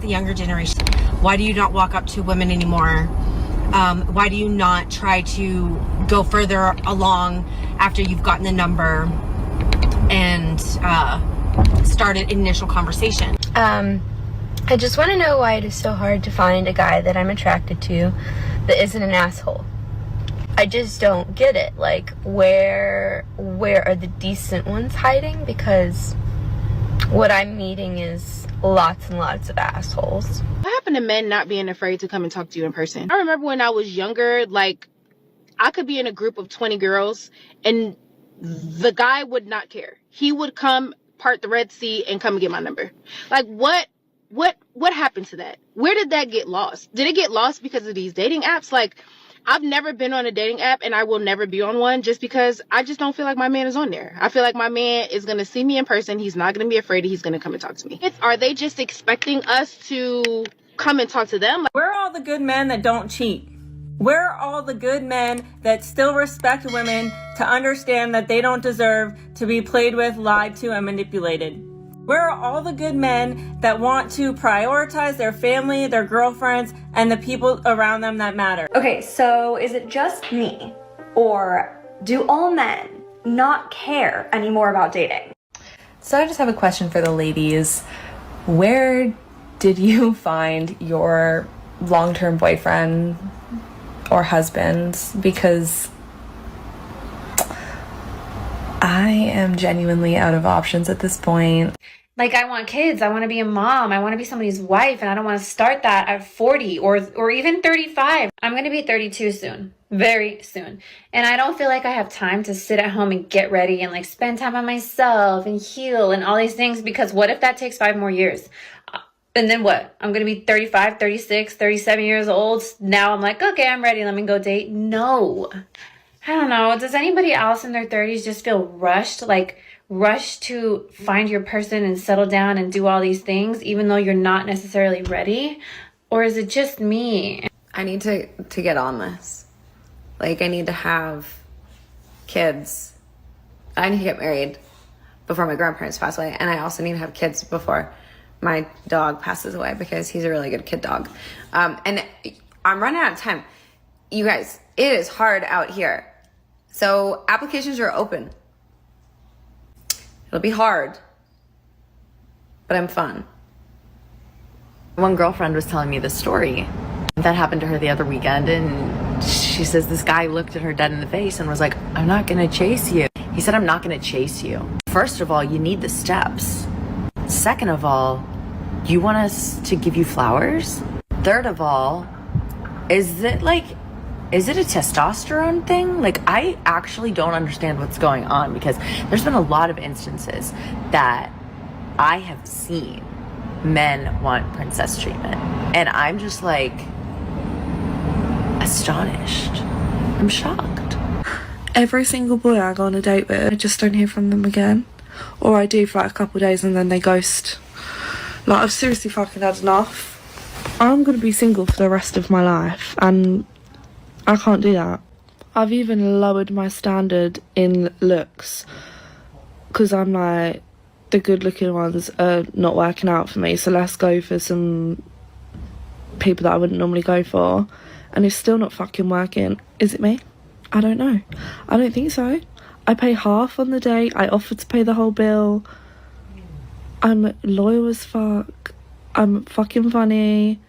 The younger generation, why do you not walk up to women anymore? Why do you not try to go further along after you've gotten the number and start an initial conversation? I just want to know why it is so hard to find a guy that I'm attracted to that isn't an asshole. I just don't get it. Like, where are the decent ones hiding? Because what I'm meeting is lots and lots of assholes. What happened to men not being afraid to come and talk to you in person? I remember when I was younger, like, I could be in a group of 20 girls and the guy would not care. He would come, part the Red Sea, and come and get my number. Like, what happened to that? Where did that get lost? Did it get lost because of these dating apps? Like, I've never been on a dating app and I will never be on one just because I just don't feel like my man is on there. I feel like my man is going to see me in person. He's not going to be afraid. He's going to come and talk to me. Are they just expecting us to come and talk to them? Where are all the good men that don't cheat? Where are all the good men that still respect women to understand that they don't deserve to be played with, lied to, and manipulated? Where are all the good men that want to prioritize their family, their girlfriends, and the people around them that matter? Okay, so is it just me, or do all men not care anymore about dating? So I just have a question for the ladies. Where did you find your long-term boyfriend or husband? Because I am genuinely out of options at this point. Like, I want kids. I want to be a mom. I want to be somebody's wife, and I don't want to start that at 40 or even 35. I'm going to be 32 soon, very soon. And I don't feel like I have time to sit at home and get ready and like spend time on myself and heal and all these things, because what if that takes 5 more years? And then what? I'm going to be 35, 36, 37 years old. Now I'm like, okay, I'm ready. Let me go date. No. I don't know. Does anybody else in their 30s just feel rushed? Like, rush to find your person and settle down and do all these things even though you're not necessarily ready? Or is it just me? I need to get on this. Like, I need to have kids. I need to get married before my grandparents pass away, and I also need to have kids before my dog passes away, because he's a really good kid dog. And I'm running out of time. You guys, it is hard out here. So applications are open. It'll be hard, but I'm fun. One girlfriend was telling me this story that happened to her the other weekend, and she says this guy looked at her dead in the face and was like, I'm not gonna chase you. He said, I'm not gonna chase you. First of all, you need the steps. Second of all, you want us to give you flowers? Third of all, is it a testosterone thing? Like, I actually don't understand what's going on, because there's been a lot of instances that I have seen men want princess treatment. And I'm just like astonished. I'm shocked. Every single boy I go on a date with, I just don't hear from them again. Or I do for like a couple of days and then they ghost. Like, I've seriously fucking had enough. I'm gonna be single for the rest of my life, and I can't do that. I've even lowered my standard in looks, because I'm like, the good looking ones are not working out for me, so let's go for some people that I wouldn't normally go for. And it's still not fucking working. Is it me? I don't know. I don't think so. I pay half on the date. I offered to pay the whole bill. I'm loyal as fuck. I'm fucking funny.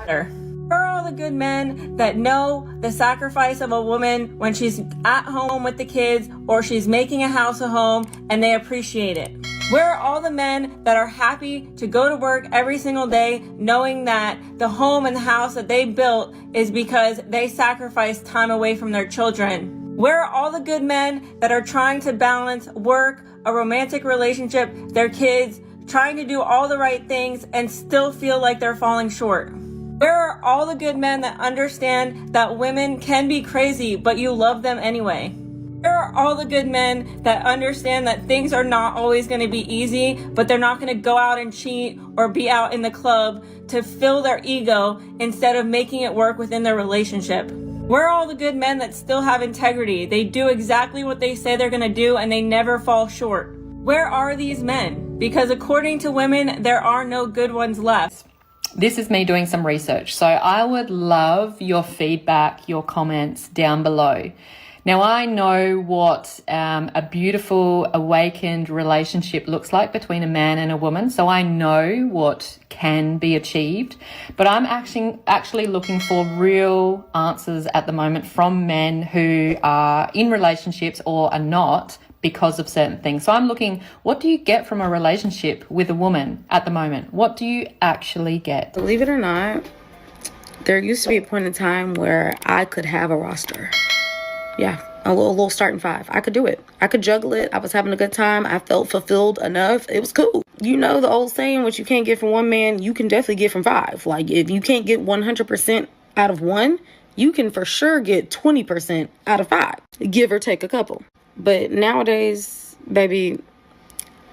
Where are all the good men that know the sacrifice of a woman when she's at home with the kids or she's making a house a home, and they appreciate it? Where are all the men that are happy to go to work every single day knowing that the home and the house that they built is because they sacrificed time away from their children? Where are all the good men that are trying to balance work, a romantic relationship, their kids, trying to do all the right things and still feel like they're falling short? Where are all the good men that understand that women can be crazy, but you love them anyway? Where are all the good men that understand that things are not always going to be easy, but they're not going to go out and cheat or be out in the club to fill their ego instead of making it work within their relationship? Where are all the good men that still have integrity? They do exactly what they say they're going to do and they never fall short. Where are these men? because according to women, there are no good ones left. This is me doing some research. So I would love your feedback, your comments down below. Now, I know what a beautiful awakened relationship looks like between a man and a woman. So I know what can be achieved, but I'm actually looking for real answers at the moment from men who are in relationships or are not because of certain things. So I'm looking, what do you get from a relationship with a woman at the moment? What do you actually get? Believe it or not, there used to be a point in time where I could have a roster. Yeah, a little starting five. I could do it. I could juggle it. I was having a good time. I felt fulfilled enough. It was cool. You know the old saying, what you can't get from one man, you can definitely get from five. Like, if you can't get 100% out of one, you can for sure get 20% out of five, give or take a couple. But nowadays, baby,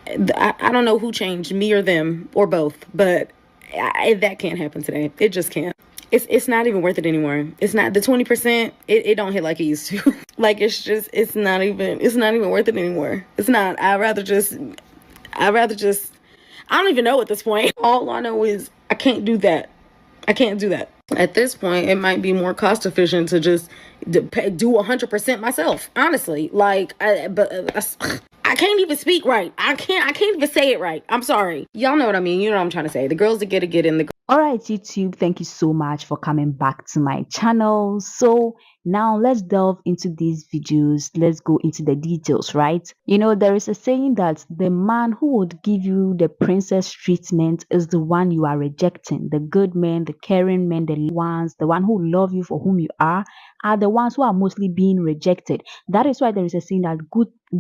I don't know who changed, me or them or both, but that can't happen today. It just can't. It's not even worth it anymore. It's not the 20%. It don't hit like it used to. Like, it's not even worth it anymore. It's not. I'd rather just, I don't even know at this point. All I know is I can't do that. I can't do that. At this point, it might be more cost efficient to just do 100% myself. Honestly, like, I can't even speak right. I can't even say it right. I'm sorry. Y'all know what I mean. You know what I'm trying to say. The girls that get in the. Alright, YouTube, thank you so much for coming back to my channel. So now let's delve into these videos. Let's go into the details, right? You know, there is a saying that the man who would give you the princess treatment is the one you are rejecting. The good men, the caring men, the one who love you for whom you are the ones who are mostly being rejected. That is why there is a saying that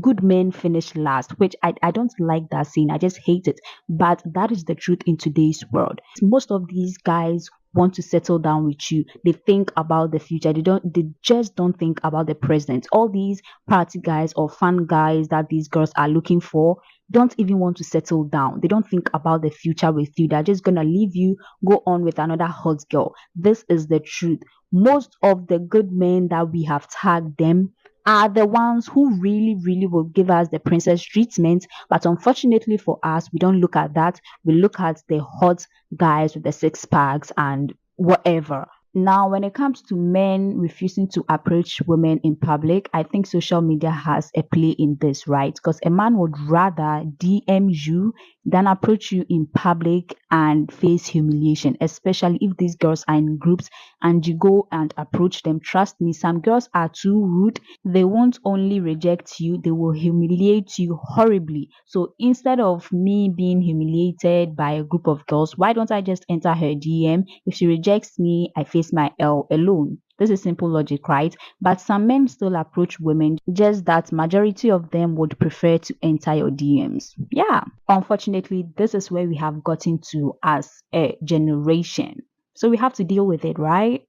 good men finish last, which I don't like that saying. I just hate it. But that is the truth in today's world. Most of these guys want to settle down with you. They think about the future. They just don't think about the present. All these party guys or fun guys that these girls are looking for don't even want to settle down. They don't think about the future with you. They're just gonna leave you, go on with another hot girl. This is the truth. Most of the good men that we have tagged them are the ones who really will give us the princess treatment. But unfortunately for us, we don't look at that. We look at the hot guys with the six packs and whatever. Now, when it comes to men refusing to approach women in public, I think social media has a play in this, right? Because a man would rather DM you than approach you in public and face humiliation, especially if these girls are in groups and you go and approach them. Trust me, some girls are too rude. They won't only reject you, they will humiliate you horribly. So instead of me being humiliated by a group of girls, why don't I just enter her DM? If she rejects me, I face my L alone. This is simple logic, right? But some men still approach women, just that majority of them would prefer to enter your DMs. Yeah, unfortunately, this is where we have gotten to as a generation. So we have to deal with it, right?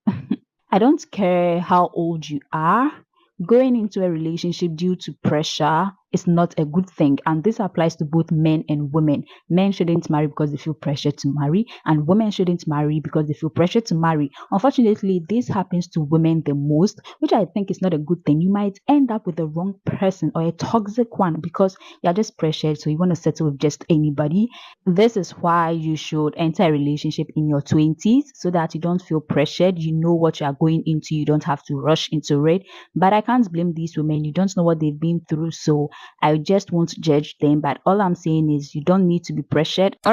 I don't care how old you are. Going into a relationship due to pressure is not a good thing, and this applies to both men and women. Men shouldn't marry because they feel pressure to marry, and women shouldn't marry because they feel pressure to marry. Unfortunately, this happens to women the most, which I think is not a good thing. You might end up with the wrong person or a toxic one because you're just pressured, so you want to settle with just anybody. This is why you should enter a relationship in your 20s so that you don't feel pressured. You know what you are going into. You don't have to rush into it. But I can't blame these women. You don't know what they've been through, so I just won't judge them. But all I'm saying is you don't need to be pressured.